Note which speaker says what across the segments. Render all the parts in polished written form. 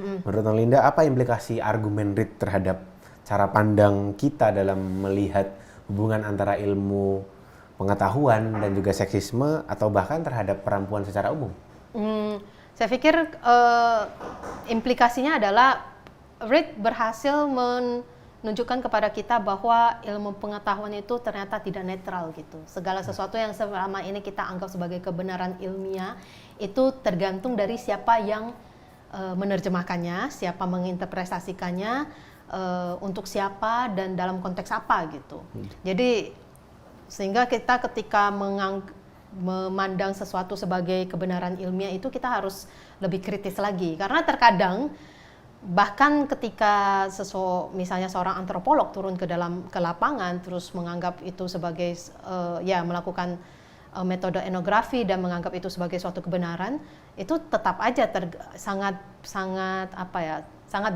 Speaker 1: Menurut Nang Linda, apa implikasi argumen Reed terhadap cara pandang kita dalam melihat hubungan antara ilmu pengetahuan dan juga seksisme atau bahkan terhadap perempuan secara umum?
Speaker 2: Saya pikir implikasinya adalah Reed berhasil menunjukkan kepada kita bahwa ilmu pengetahuan itu ternyata tidak netral gitu. Segala sesuatu yang selama ini kita anggap sebagai kebenaran ilmiah itu tergantung dari siapa yang menerjemahkannya, siapa menginterpretasikannya, untuk siapa dan dalam konteks apa gitu. Jadi sehingga kita ketika memandang sesuatu sebagai kebenaran ilmiah itu kita harus lebih kritis lagi, karena terkadang bahkan ketika misalnya seorang antropolog turun ke lapangan terus menganggap itu sebagai melakukan metode etnografi dan menganggap itu sebagai suatu kebenaran, itu tetap aja sangat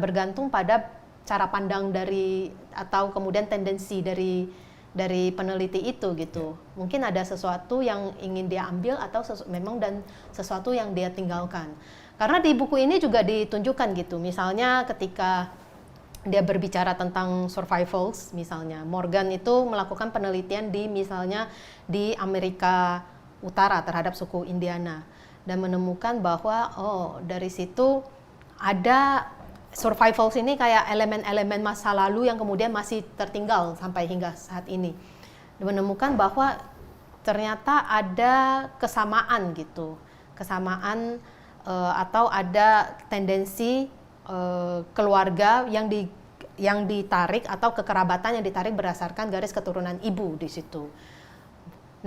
Speaker 2: bergantung pada cara pandang dari atau kemudian tendensi dari peneliti itu gitu. Mungkin ada sesuatu yang ingin dia ambil atau memang sesuatu yang dia tinggalkan. Karena di buku ini juga ditunjukkan gitu. Misalnya ketika dia berbicara tentang survivals, misalnya Morgan itu melakukan penelitian misalnya di Amerika Utara terhadap suku Indiana dan menemukan bahwa dari situ ada survivals ini kayak elemen-elemen masa lalu yang kemudian masih tertinggal sampai hingga saat ini. Dan menemukan bahwa ternyata ada kesamaan gitu, atau ada tendensi keluarga yang ditarik atau kekerabatan yang ditarik berdasarkan garis keturunan ibu di situ.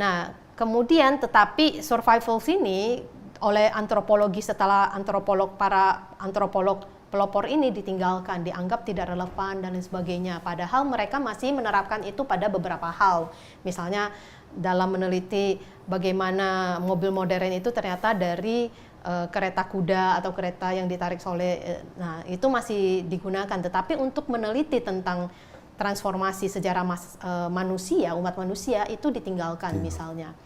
Speaker 2: Nah, kemudian tetapi survivals ini oleh antropologi setelah para antropolog pelopor ini ditinggalkan, dianggap tidak relevan dan lain sebagainya. Padahal mereka masih menerapkan itu pada beberapa hal. Misalnya dalam meneliti bagaimana mobil modern itu ternyata dari kereta kuda atau kereta yang ditarik oleh, nah itu masih digunakan. Tetapi untuk meneliti tentang transformasi sejarah manusia, umat manusia itu ditinggalkan misalnya.